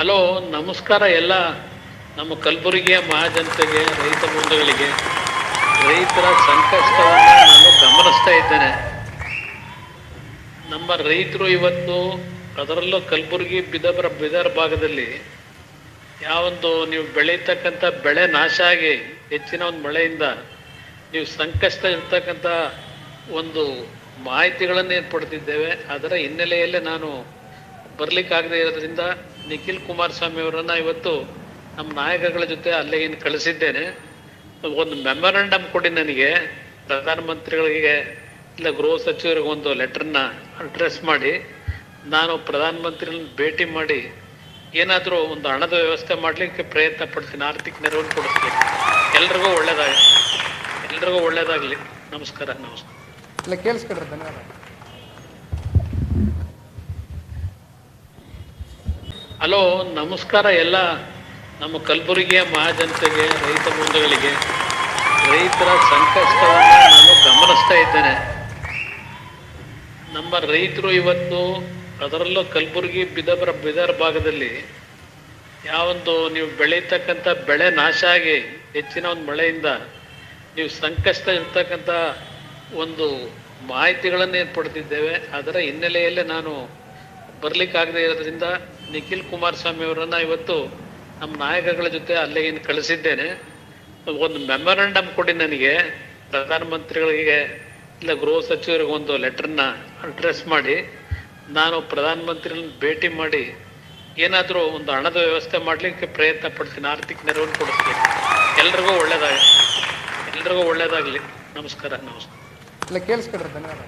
Hello, ನಮಸ್ಕಾರ ಎಲ್ಲ ನಮ್ಮ ಕಲಬುರಗಿಯ ಮಹಾಜನತೆಗೆ, ರೈತ ಬಂಧುಗಳಿಗೆ. ರೈತರ ಸಂಕಷ್ಟವನ್ನು ನಾನು ಗಮನಿಸ್ತಾ ಇದ್ದೇನೆ. ನಮ್ಮ ರೈತರು ಇವತ್ತು, ಅದರಲ್ಲೂ ಕಲಬುರಗಿ ಬಿದರ್ ಭಾಗದಲ್ಲಿ ಯಾವೊಂದು ನೀವು ಬೆಳೀತಕ್ಕಂಥ ಬೆಳೆ ನಾಶ ಆಗಿ ಹೆಚ್ಚಿನ ಒಂದು ಮಳೆಯಿಂದ ನೀವು ಸಂಕಷ್ಟ ಇರ್ತಕ್ಕಂಥ ಒಂದು ಮಾಹಿತಿಗಳನ್ನು ಏರ್ಪಡ್ತಿದ್ದೇವೆ. ಅದರ ಹಿನ್ನೆಲೆಯಲ್ಲೇ ನಾನು ಬರಲಿಕ್ಕಾಗದೇ ಇರೋದ್ರಿಂದ ನಿಖಿಲ್ ಕುಮಾರಸ್ವಾಮಿ ಅವರನ್ನು ಇವತ್ತು ನಮ್ಮ ನಾಯಕಗಳ ಜೊತೆ ಅಲ್ಲಿಗೆ ಕಳಿಸಿದ್ದೇನೆ. ಒಂದು ಮೆಮೊರಂಡಮ್ ಕೊಡಿ ನನಗೆ, ಪ್ರಧಾನಮಂತ್ರಿಗಳಿಗೆ ಇಲ್ಲ ಗೃಹ ಸಚಿವರಿಗೆ ಒಂದು ಲೆಟರ್ನ ಅಡ್ರೆಸ್ ಮಾಡಿ, ನಾನು ಪ್ರಧಾನಮಂತ್ರಿಗಳನ್ನ ಭೇಟಿ ಮಾಡಿ ಏನಾದರೂ ಒಂದು ಹಣದ ವ್ಯವಸ್ಥೆ ಮಾಡಲಿಕ್ಕೆ ಪ್ರಯತ್ನ ಪಡ್ತೀನಿ, ಆರ್ಥಿಕ ನೆರವನ್ನು ಕೊಡಿಸ್ತೀನಿ. ಎಲ್ರಿಗೂ ಒಳ್ಳೇದಾಗಲಿ. ನಮಸ್ಕಾರ. ಇಲ್ಲ ಕೇಳಿಸ್ಕೊಡ್ರಿ, ಧನ್ಯವಾದ. ಹಲೋ, ನಮಸ್ಕಾರ ಎಲ್ಲ ನಮ್ಮ ಕಲಬುರಗಿಯ ಮಹಾಜನತೆಗೆ, ರೈತ ಬಂಧುಗಳಿಗೆ. ರೈತರ ಸಂಕಷ್ಟವನ್ನು ನಾನು ಗಮನಿಸ್ತಾ ಇದ್ದೇನೆ. ನಮ್ಮ ರೈತರು ಇವತ್ತು, ಅದರಲ್ಲೂ ಕಲಬುರಗಿ ಬಿದರ್ ಭಾಗದಲ್ಲಿ ಯಾವೊಂದು ನೀವು ಬೆಳೀತಕ್ಕಂಥ ಬೆಳೆ ನಾಶ ಆಗಿ ಹೆಚ್ಚಿನ ಒಂದು ಮಳೆಯಿಂದ ನೀವು ಸಂಕಷ್ಟ ಇರ್ತಕ್ಕಂಥ ಒಂದು ಮಾಹಿತಿಗಳನ್ನು ಏರ್ಪಡ್ತಿದ್ದೇವೆ. ಅದರ ಹಿನ್ನೆಲೆಯಲ್ಲೇ ನಾನು ಬರಲಿಕ್ಕಾಗದೇ ಇರೋದ್ರಿಂದ ನಿಖಿಲ್ ಕುಮಾರಸ್ವಾಮಿ ಅವರನ್ನು ಇವತ್ತು ನಮ್ಮ ನಾಯಕಗಳ ಜೊತೆ ಅಲ್ಲಿಗೆ ಕಳಿಸಿದ್ದೇನೆ. ಒಂದು ಮೆಮೊರಂಡಮ್ ಕೊಡಿ ನನಗೆ, ಪ್ರಧಾನಮಂತ್ರಿಗಳಿಗೆ ಇಲ್ಲ ಗೃಹ ಸಚಿವರಿಗೆ ಒಂದು ಲೆಟರ್ನ ಅಡ್ರೆಸ್ ಮಾಡಿ, ನಾನು ಪ್ರಧಾನಮಂತ್ರಿಗಳನ್ನ ಭೇಟಿ ಮಾಡಿ ಏನಾದರೂ ಒಂದು ಹಣದ ವ್ಯವಸ್ಥೆ ಮಾಡಲಿಕ್ಕೆ ಪ್ರಯತ್ನ ಪಡ್ತೀನಿ, ಆರ್ಥಿಕ ನೆರವನ್ನು ಕೊಡಿಸ್ತೀನಿ. ಎಲ್ರಿಗೂ ಒಳ್ಳೇದಾಗಲಿ. ನಮಸ್ಕಾರ. ಇಲ್ಲ ಕೇಳಿಸ್ಕೊಡ್ರಿ, ಧನ್ಯವಾದ.